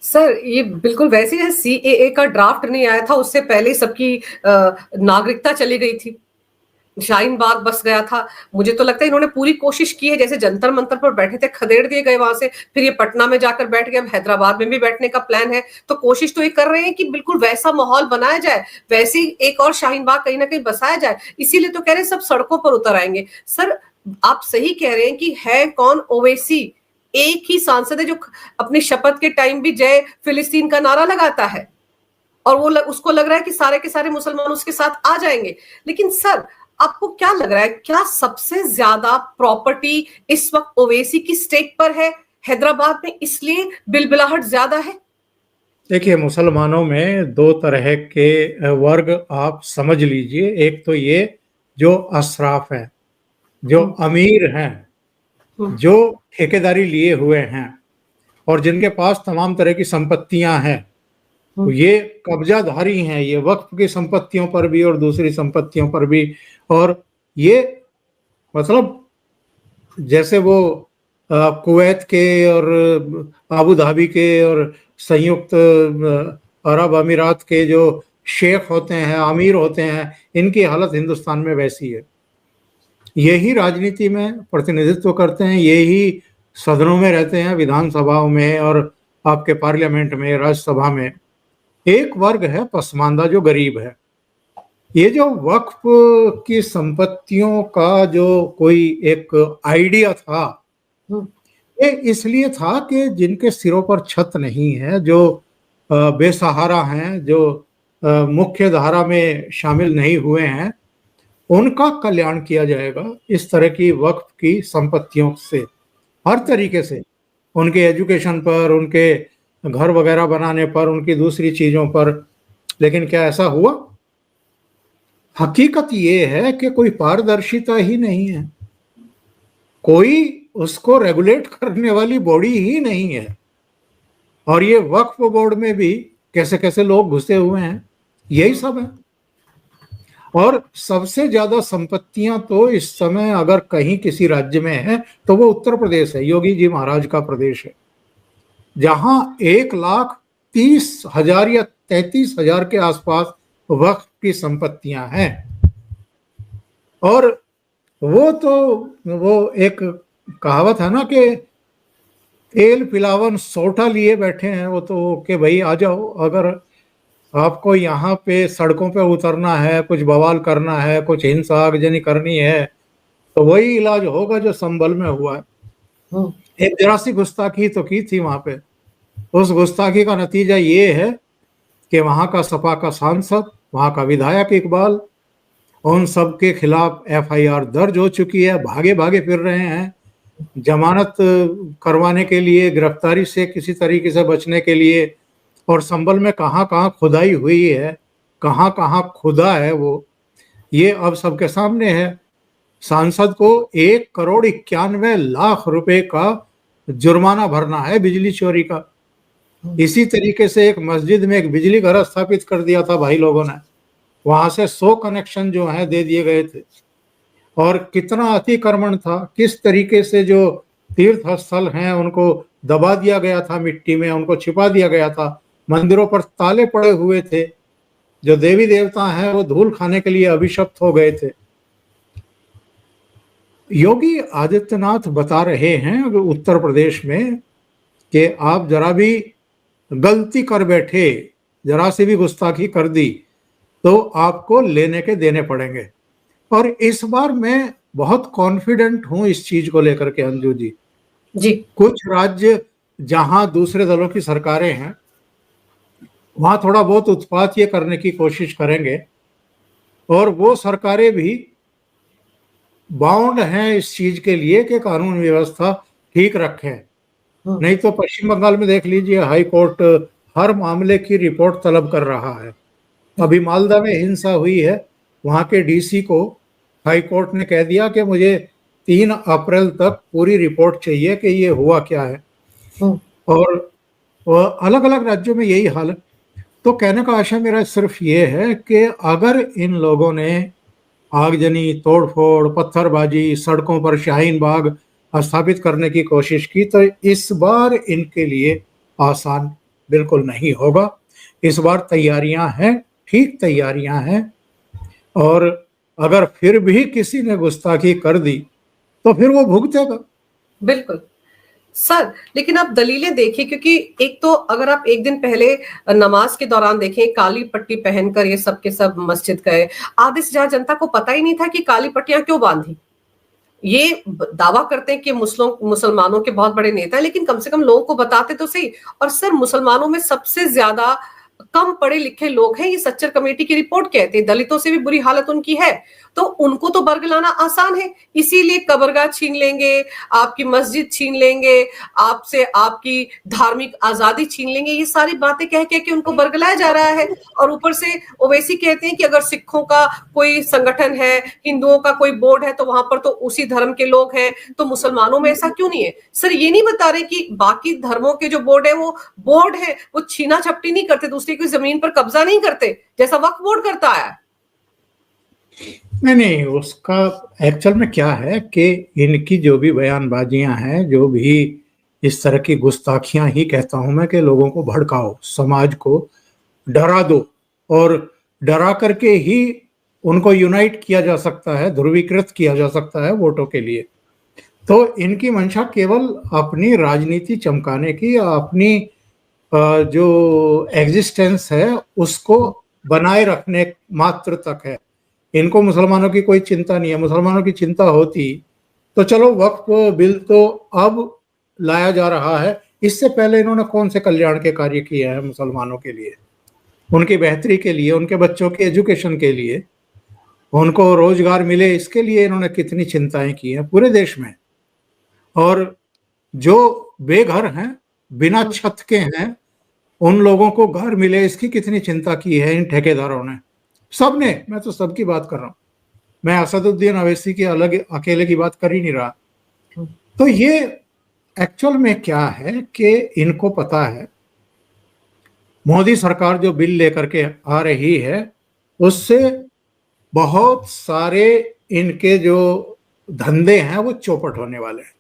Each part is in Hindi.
सर, ये बिल्कुल वैसे ही सीएए का ड्राफ्ट नहीं आया था, उससे पहले ही सबकी नागरिकता चली गई थी। शाहीन बाग बस गया था। मुझे तो लगता है इन्होंने पूरी कोशिश की है, जैसे जंतर मंतर पर बैठे थे, खदेड़ दिए गए वहां से, फिर ये पटना में जाकर बैठ गए, अब हैदराबाद में भी बैठने का प्लान है। तो कोशिश तो ये कर रहे हैं कि बिल्कुल वैसा माहौल बनाया जाए, वैसे ही एक और शाहीन बाग कहीं ना कहीं बसाया जाए। इसीलिए तो कह रहे हैं सब सड़कों पर उतर आएंगे। सर, आप सही कह रहे हैं कि है कौन ओवैसी, एक ही सांसद है जो अपनी शपथ के टाइम भी जय फिलिस्तीन का नारा लगाता है, और उसको लग रहा है कि सारे के सारे मुसलमान उसके साथ आ जाएंगे। लेकिन सर, आपको क्या लग रहा है, क्या सबसे ज्यादा प्रॉपर्टी इस वक्त ओवैसी की स्टेक पर है हैदराबाद में, इसलिए बिलबिलाहट ज्यादा है? देखिए, मुसलमानों में दो तरह के वर्ग आप समझ लीजिए। एक तो ये जो अशराफ हैं, जो अमीर हैं, जो ठेकेदारी लिए हुए हैं और जिनके पास तमाम तरह की संपत्तियां हैं, तो ये कब्जाधारी हैं, ये वक्फ की संपत्तियों पर भी और दूसरी संपत्तियों पर भी। और ये मतलब जैसे वो कुवैत के और अबू धाबी के और संयुक्त अरब अमीरात के जो शेख होते हैं, अमीर होते हैं, इनकी हालत हिंदुस्तान में वैसी है। यही राजनीति में प्रतिनिधित्व करते हैं, यही सदनों में रहते हैं, विधानसभाओं में और आपके पार्लियामेंट में, राज्यसभा में। एक वर्ग है पसमानदा जो गरीब है। ये जो वक्फ की संपत्तियों का जो कोई एक आइडिया था, ये इसलिए था कि जिनके सिरों पर छत नहीं है, जो बेसहारा हैं, जो मुख्य धारा में शामिल नहीं हुए हैं, उनका कल्याण किया जाएगा इस तरह की वक्फ की संपत्तियों से, हर तरीके से। उनके एजुकेशन पर, उनके घर वगैरह बनाने पर, उनकी दूसरी चीजों पर। लेकिन क्या ऐसा हुआ? हकीकत ये है कि कोई पारदर्शिता ही नहीं है, कोई उसको रेगुलेट करने वाली बॉडी ही नहीं है। और ये वक्फ बोर्ड में भी कैसे कैसे लोग घुसे हुए हैं, यही सब है। और सबसे ज्यादा संपत्तियां तो इस समय अगर कहीं किसी राज्य में है तो वो उत्तर प्रदेश है, योगी जी महाराज का प्रदेश है, जहां 1,30,000 या 33,000 के आसपास वक्फ की संपत्तियां हैं। और वो एक कहावत है ना कि एल पिलावन सोटा लिए बैठे हैं वो, तो कि भाई आ जाओ, अगर आपको यहाँ पे सड़कों पे उतरना है, कुछ बवाल करना है, कुछ हिंसा आगजनी करनी है, तो वही इलाज होगा जो संभल में हुआ है। एक जरा सी गुस्ताखी तो की थी वहां पे, उस गुस्ताखी का नतीजा ये है कि वहां का सपा का सांसद, वहां का विधायक इकबाल, उन सब के खिलाफ एफआईआर दर्ज हो चुकी है, भागे भागे फिर रहे हैं जमानत करवाने के लिए, गिरफ्तारी से किसी तरीके से बचने के लिए। और संभल में कहाँ कहाँ खुदाई हुई है, कहाँ कहाँ खुदा है वो, ये अब सबके सामने है। सांसद को 1,91,00,000 रुपए का जुर्माना भरना है बिजली चोरी का। इसी तरीके से एक मस्जिद में एक बिजली घर स्थापित कर दिया था भाई लोगों ने, वहां से 100 कनेक्शन जो हैं दे दिए गए थे। और कितना अतिक्रमण था, किस तरीके से जो तीर्थ स्थल हैं उनको दबा दिया गया था मिट्टी में, उनको छिपा दिया गया था, मंदिरों पर ताले पड़े हुए थे, जो देवी देवता हैं वो धूल खाने के लिए अभिशप्त हो गए थे। योगी आदित्यनाथ बता रहे हैं उत्तर प्रदेश में कि आप जरा भी गलती कर बैठे, जरा सी भी गुस्ताखी कर दी तो आपको लेने के देने पड़ेंगे। और इस बार मैं बहुत कॉन्फिडेंट हूं इस चीज को लेकर के अंजू जी। कुछ राज्य जहां दूसरे दलों की सरकारें हैं, वहां थोड़ा बहुत उत्पात ये करने की कोशिश करेंगे, और वो सरकारें भी बाउंड हैं इस चीज के लिए कि कानून व्यवस्था ठीक रखें। नहीं तो पश्चिम बंगाल में देख लीजिए, हाई कोर्ट हर मामले की रिपोर्ट तलब कर रहा है। अभी मालदा में हिंसा हुई है, वहां के डीसी को हाई कोर्ट ने कह दिया कि मुझे 3 अप्रैल तक पूरी रिपोर्ट चाहिए कि ये हुआ क्या है। और अलग अलग राज्यों में यही हाल है। तो कहने का आशा मेरा सिर्फ ये है कि अगर इन लोगों ने आगजनी, तोड़फोड़, पत्थरबाजी, सड़कों पर शाहीन बाग स्थापित करने की कोशिश की, तो इस बार इनके लिए आसान बिल्कुल नहीं होगा। इस बार तैयारियां हैं, ठीक तैयारियां हैं, और अगर फिर भी किसी ने गुस्ताखी कर दी तो फिर वो भुगतेगा। बिल्कुल सर, लेकिन आप दलीलें देखिए, क्योंकि एक तो अगर आप एक दिन पहले नमाज के दौरान देखें, काली पट्टी पहनकर ये सब के सब मस्जिद गए। आधे से ज्यादा जनता को पता ही नहीं था कि काली पट्टियां क्यों बांधी। ये दावा करते हैं कि मुसलमानों के बहुत बड़े नेता हैं, लेकिन कम से कम लोगों को बताते तो सही। और सर, मुसलमानों में सबसे ज्यादा कम पढ़े लिखे लोग हैं, ये सच्चर कमेटी की रिपोर्ट कहते हैं। दलितों से भी बुरी हालत उनकी है, तो उनको तो बरगलाना आसान है, इसीलिए कब्रगाह छीन लेंगे, आपकी मस्जिद छीन लेंगे, आपसे आपकी धार्मिक आजादी छीन लेंगे। ये सारी बातें कह कह के उनको बरगलाया जा रहा है। और ऊपर से ओवैसी कहते हैं कि अगर सिखों का कोई संगठन है, हिंदुओं का कोई बोर्ड है, तो वहां पर तो उसी धर्म के लोग हैं, तो मुसलमानों में ऐसा क्यों नहीं है। सर, ये नहीं बता रहे कि बाकी धर्मों के जो बोर्ड है वो छीना झपटी नहीं करते, दूसरे की जमीन पर कब्जा नहीं करते, जैसा वक्फ बोर्ड करता है। नहीं, उसका एक्चुअल में क्या है कि इनकी जो भी बयानबाजियां हैं, जो भी इस तरह की गुस्ताखियां ही कहता हूं मैं, कि लोगों को भड़काओ, समाज को डरा दो, और डरा करके ही उनको यूनाइट किया जा सकता है, ध्रुवीकृत किया जा सकता है वोटों के लिए। तो इनकी मंशा केवल अपनी राजनीति चमकाने की, अपनी जो एग्जिस्टेंस है उसको बनाए रखने मात्र तक है। इनको मुसलमानों की कोई चिंता नहीं है। मुसलमानों की चिंता होती तो चलो, वक्फ बिल तो अब लाया जा रहा है, इससे पहले इन्होंने कौन से कल्याण के कार्य किए हैं मुसलमानों के लिए, उनकी बेहतरी के लिए, उनके बच्चों के एजुकेशन के लिए, उनको रोजगार मिले, इसके लिए इन्होंने कितनी चिंताएं की हैं पूरे देश में। और जो बेघर हैं, बिना छत के हैं, उन लोगों को घर मिले, इसकी कितनी चिंता की है इन ठेकेदारों ने, सबने। मैं तो सबकी बात कर रहा हूं, मैं असदुद्दीन अवैसी की अलग अकेले की बात कर ही नहीं रहा। तो ये एक्चुअल में क्या है कि इनको पता है मोदी सरकार जो बिल लेकर के आ रही है उससे बहुत सारे इनके जो धंधे हैं वो चौपट होने वाले हैं।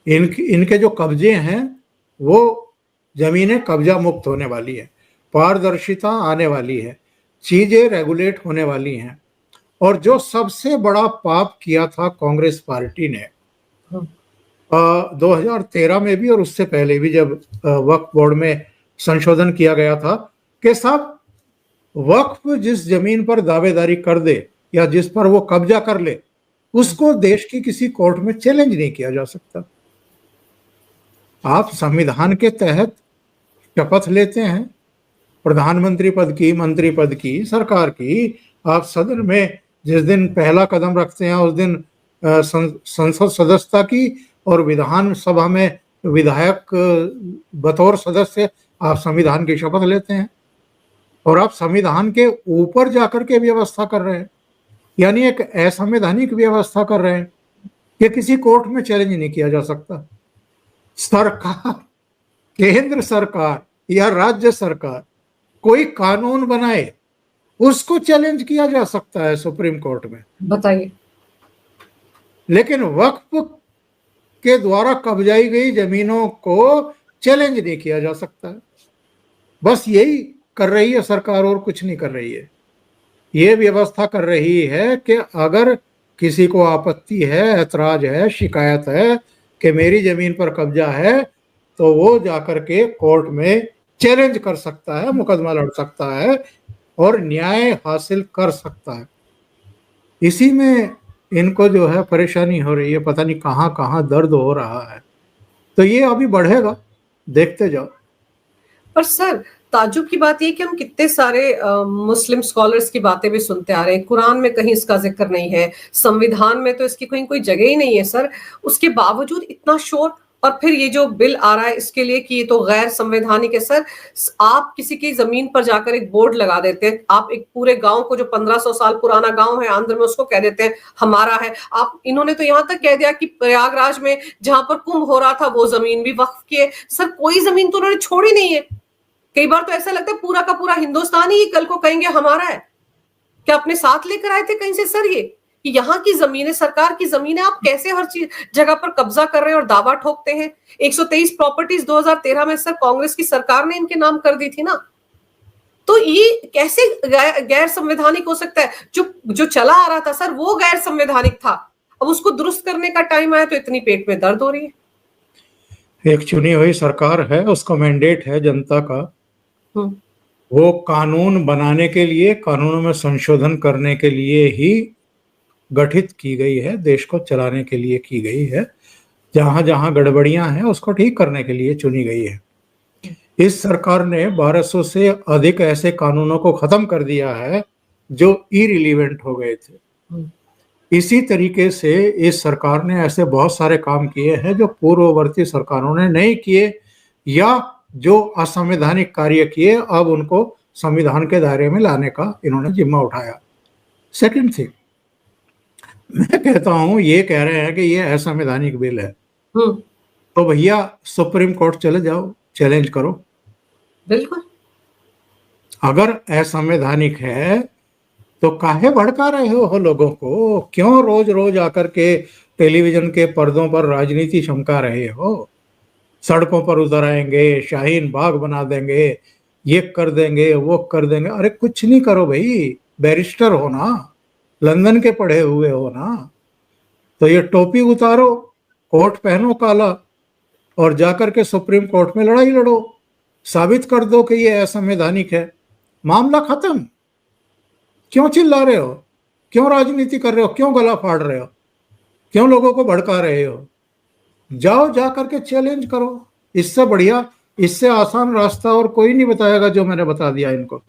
इनके जो कब्जे हैं वो जमीनें कब्जा मुक्त होने वाली है, पारदर्शिता आने वाली है, चीजें रेगुलेट होने वाली हैं। और जो सबसे बड़ा पाप किया था कांग्रेस पार्टी ने 2013 में भी और उससे पहले भी, जब वक्फ बोर्ड में संशोधन किया गया था कि सब वक्फ जिस जमीन पर दावेदारी कर दे या जिस पर वो कब्जा कर ले, उसको देश की किसी कोर्ट में चैलेंज नहीं किया जा सकता। आप संविधान के तहत शपथ लेते हैं, प्रधानमंत्री पद की, मंत्री पद की, सरकार की, आप सदन में जिस दिन पहला कदम रखते हैं उस दिन संसद सदस्यता की, और विधान सभा में विधायक बतौर सदस्य आप संविधान की शपथ लेते हैं, और आप संविधान के ऊपर जाकर के व्यवस्था कर रहे हैं, यानी एक असंवैधानिक व्यवस्था कर रहे हैं। ये किसी कोर्ट में चैलेंज नहीं किया जा सकता। सरकार, केंद्र सरकार या राज्य सरकार कोई कानून बनाए, उसको चैलेंज किया जा सकता है सुप्रीम कोर्ट में, बताइए। लेकिन वक्फ के द्वारा कब्जाई गई जमीनों को चैलेंज नहीं किया जा सकता है। बस यही कर रही है सरकार, और कुछ नहीं कर रही है। ये व्यवस्था कर रही है कि अगर किसी को आपत्ति है, ऐतराज है, शिकायत है कि मेरी जमीन पर कब्जा है, तो वो जाकर के कोर्ट में चैलेंज कर सकता है, मुकदमा लड़ सकता है और न्याय हासिल कर सकता है। इसी में इनको जो है परेशानी हो रही है, पता नहीं कहाँ कहाँ दर्द हो रहा है। तो ये अभी बढ़ेगा, देखते जाओ। पर सर, ताज्जुब की बात यह कि हम कितने सारे मुस्लिम स्कॉलर्स की बातें भी सुनते आ रहे हैं, कुरान में कहीं इसका जिक्र नहीं है, संविधान में तो इसकी कहीं कोई जगह ही नहीं है सर। उसके बावजूद इतना शोर, और फिर ये जो बिल आ रहा है इसके लिए कि ये तो गैर संवैधानिक है। सर, आप किसी की जमीन पर जाकर एक बोर्ड लगा देते हैं, आप एक पूरे गांव को, जो 1500 साल पुराना गांव है आंध्र में, उसको कह देते हैं हमारा है। आप, इन्होंने तो यहां तक कह दिया कि प्रयागराज में जहां पर कुंभ हो रहा था वो जमीन भी वक्फ की है। सर, कोई जमीन तो उन्होंने छोड़ी नहीं है। कई बार तो ऐसा लगता है पूरा का पूरा हिंदुस्तान ही कल को कहेंगे हमारा है। क्या अपने साथ लेकर आए थे कहीं से सर? कि यहाँ की जमीनें सरकार की जमीनें, आप कैसे हर चीज जगह पर कब्जा कर रहे हैं और दावा ठोकते हैं। 123 प्रॉपर्टीज 2013 में सर कांग्रेस की सरकार ने इनके नाम कर दी थी ना। तो ये कैसे गैर संवैधानिक हो सकता है? जो चला आ रहा था सर वो गैर संवैधानिक था, अब उसको दुरुस्त करने का टाइम आया तो इतनी पेट में दर्द हो रही है। एक चुनी हुई सरकार है, उसका मैंडेट है जनता का, वो कानून बनाने के लिए, कानूनों में संशोधन करने के लिए ही गठित की गई है, देश को चलाने के लिए की गई है। जहां जहां गड़बड़ियां हैं उसको ठीक करने के लिए चुनी गई है। इस सरकार ने 1200 से अधिक ऐसे कानूनों को खत्म कर दिया है जो इरिलीवेंट हो गए थे। इसी तरीके से इस सरकार ने ऐसे बहुत सारे काम किए हैं जो पूर्ववर्ती सरकारों ने नहीं किए, या जो असंवैधानिक कार्य किए अब उनको संविधान के दायरे में लाने का इन्होंने जिम्मा उठाया। सेकंड थिंग, मैं कहता हूं, ये कह रहे हैं कि ये असंवैधानिक बिल है, तो भैया सुप्रीम कोर्ट चले जाओ, चैलेंज करो। बिल्कुल। अगर असंवैधानिक है तो काहे भड़का रहे हो लोगों को? क्यों रोज रोज आकर के टेलीविजन के पर्दों पर राजनीति चमका रहे हो? सड़कों पर उतर आएंगे, शाहीन बाग बना देंगे, ये कर देंगे, वो कर देंगे। अरे कुछ नहीं करो भाई, बैरिस्टर हो ना, लंदन के पढ़े हुए हो ना, तो ये टोपी उतारो, कोट पहनो काला, और जाकर के सुप्रीम कोर्ट में लड़ाई लड़ो, साबित कर दो कि ये असंवैधानिक है, मामला खत्म। क्यों चिल्ला रहे हो? क्यों राजनीति कर रहे हो? क्यों गला फाड़ रहे हो? क्यों लोगों को भड़का रहे हो? जाओ, जा करके चैलेंज करो। इससे बढ़िया, इससे आसान रास्ता और कोई नहीं बताएगा जो मैंने बता दिया इनको।